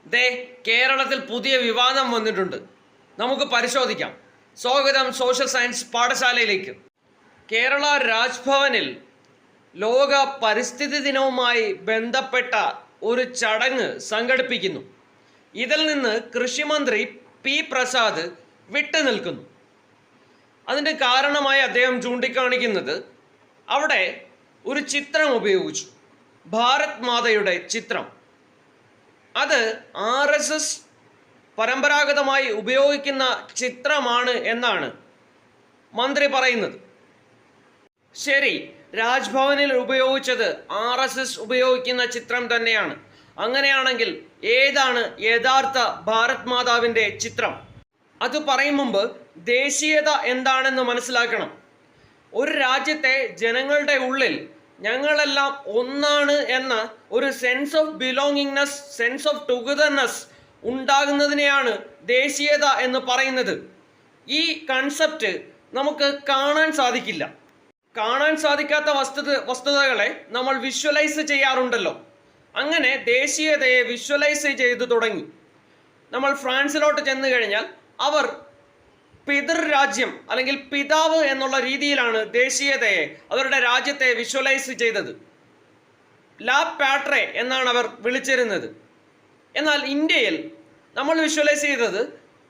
ദേ കേരളത്തിൽ പുതിയ വിവാദം വന്നിട്ടുണ്ട്. നമുക്ക് പരിശോധിക്കാം. സ്വാഗതം സോഷ്യൽ സയൻസ് പാഠശാലയിലേക്ക്. കേരള രാജ്ഭവനിൽ ലോക പരിസ്ഥിതി ദിനവുമായി ബന്ധപ്പെട്ട ഒരു ചടങ്ങ് സംഘടിപ്പിക്കുന്നു. ഇതിൽ നിന്ന് കൃഷിമന്ത്രി പി പ്രസാദ് വിട്ടുനിൽക്കുന്നു. അതിൻ്റെ കാരണമായി അദ്ദേഹം ചൂണ്ടിക്കാണിക്കുന്നത് അവിടെ ഒരു ചിത്രം ഉപയോഗിച്ചു, ഭാരത് മാതയുടെ ചിത്രം. അത് RSS പരമ്പരാഗതമായി ഉപയോഗിക്കുന്ന ചിത്രമാണ് എന്നാണ് മന്ത്രി പറയുന്നത്. ശരി, രാജ്ഭവനിൽ ഉപയോഗിച്ചത് RSS ഉപയോഗിക്കുന്ന ചിത്രം തന്നെയാണ്. അങ്ങനെയാണെങ്കിൽ ഏതാണ് യഥാർത്ഥ ഭാരത് മാതാവിൻ്റെ ചിത്രം? അത് പറയും മുമ്പ് ദേശീയത എന്താണെന്ന് മനസ്സിലാക്കണം. ഒരു രാജ്യത്തെ ജനങ്ങളുടെ ഉള്ളിൽ ഞങ്ങളെല്ലാം ഒന്നാണ് എന്ന ഒരു sense of belongingness, sense of togetherness ഉണ്ടാകുന്നതിനെയാണ് ദേശീയത എന്ന് പറയുന്നത്. ഈ കൺസെപ്റ്റ് നമുക്ക് കാണാൻ സാധിക്കില്ല. കാണാൻ സാധിക്കാത്ത വസ്തുതകളെ നമ്മൾ വിഷ്വലൈസ് ചെയ്യാറുണ്ടല്ലോ. അങ്ങനെ ദേശീയതയെ വിഷ്വലൈസ് ചെയ്തു തുടങ്ങി. നമ്മൾ ഫ്രാൻസിലോട്ട് ചെന്ന് കഴിഞ്ഞാൽ അവർ പിതൃരാജ്യം അല്ലെങ്കിൽ പിതാവ് എന്നുള്ള രീതിയിലാണ് ദേശീയതയെ, അവരുടെ രാജ്യത്തെ വിഷ്വലൈസ് ചെയ്തത്. ലാ പാട്രെ എന്നാണ് അവർ വിളിച്ചിരുന്നത്. എന്നാൽ ഇന്ത്യയിൽ നമ്മൾ വിഷ്വലൈസ് ചെയ്തത്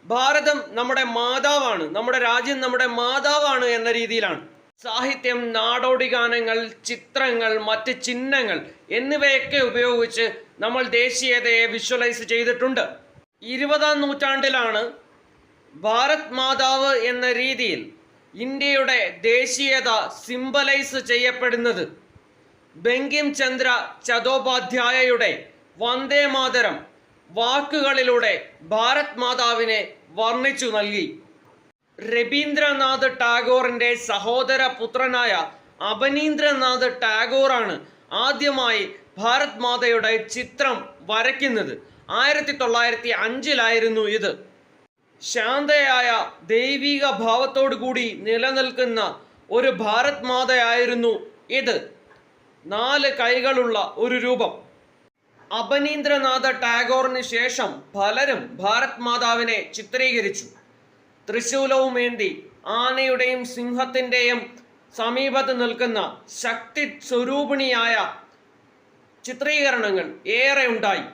ഭാരതം നമ്മുടെ മാതാവാണ്, നമ്മുടെ രാജ്യം നമ്മുടെ മാതാവാണ് എന്ന രീതിയിലാണ്. സാഹിത്യം, നാടോടി ഗാനങ്ങൾ, ചിത്രങ്ങൾ, മറ്റ് ചിഹ്നങ്ങൾ എന്നിവയൊക്കെ ഉപയോഗിച്ച് നമ്മൾ ദേശീയതയെ വിഷ്വലൈസ് ചെയ്തിട്ടുണ്ട്. 20-ാം നൂറ്റാണ്ടിലാണ് ഭാരത് മാതാവ് എന്ന രീതിയിൽ ഇന്ത്യയുടെ ദേശീയത സിംബലൈസ് ചെയ്യപ്പെടുന്നത്. ബങ്കിം ചന്ദ്ര ചതോപാധ്യായയുടെ വന്ദേ മാതരം വാക്കുകളിലൂടെ ഭാരത് മാതാവിനെ വർണ്ണിച്ചു നൽകി. രബീന്ദ്രനാഥ് ടാഗോറിൻ്റെ സഹോദര പുത്രനായ അവനീന്ദ്രനാഥ് ടാഗോറാണ് ആദ്യമായി ഭാരത് മാതയുടെ ചിത്രം വരയ്ക്കുന്നത്. 1905 ഇത്. ശാന്തയായ ദൈവിക ഭാവത്തോടു കൂടി നിലനിൽക്കുന്ന ഒരു ഭാരത് മാതയായിരുന്നു ഇത്. 4 കൈകളുള്ള ഒരു രൂപം. അവനീന്ദ്രനാഥ ടാഗോറിന് ശേഷം പലരും ഭാരത് മാതാവിനെ ചിത്രീകരിച്ചു. ത്രിശൂലവും ഏന്തി ആനയുടെയും സിംഹത്തിൻ്റെയും സമീപത്ത് നിൽക്കുന്ന ശക്തി സ്വരൂപിണിയായ ചിത്രീകരണങ്ങൾ ഏറെ ഉണ്ടായി.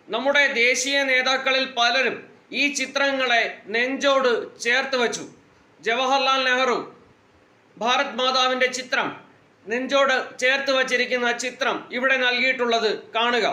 നമ്മുടെ ദേശീയ നേതാക്കളിൽ പലരും ഈ ചിത്രങ്ങളെ നെഞ്ചോട് ചേർത്ത് വച്ചു. ജവഹർലാൽ നെഹ്റു ഭാരത് മാതാവിൻ്റെ ചിത്രം നെഞ്ചോട് ചേർത്ത് വച്ചിരിക്കുന്ന ചിത്രം ഇവിടെ നൽകിയിട്ടുള്ളത് കാണുക.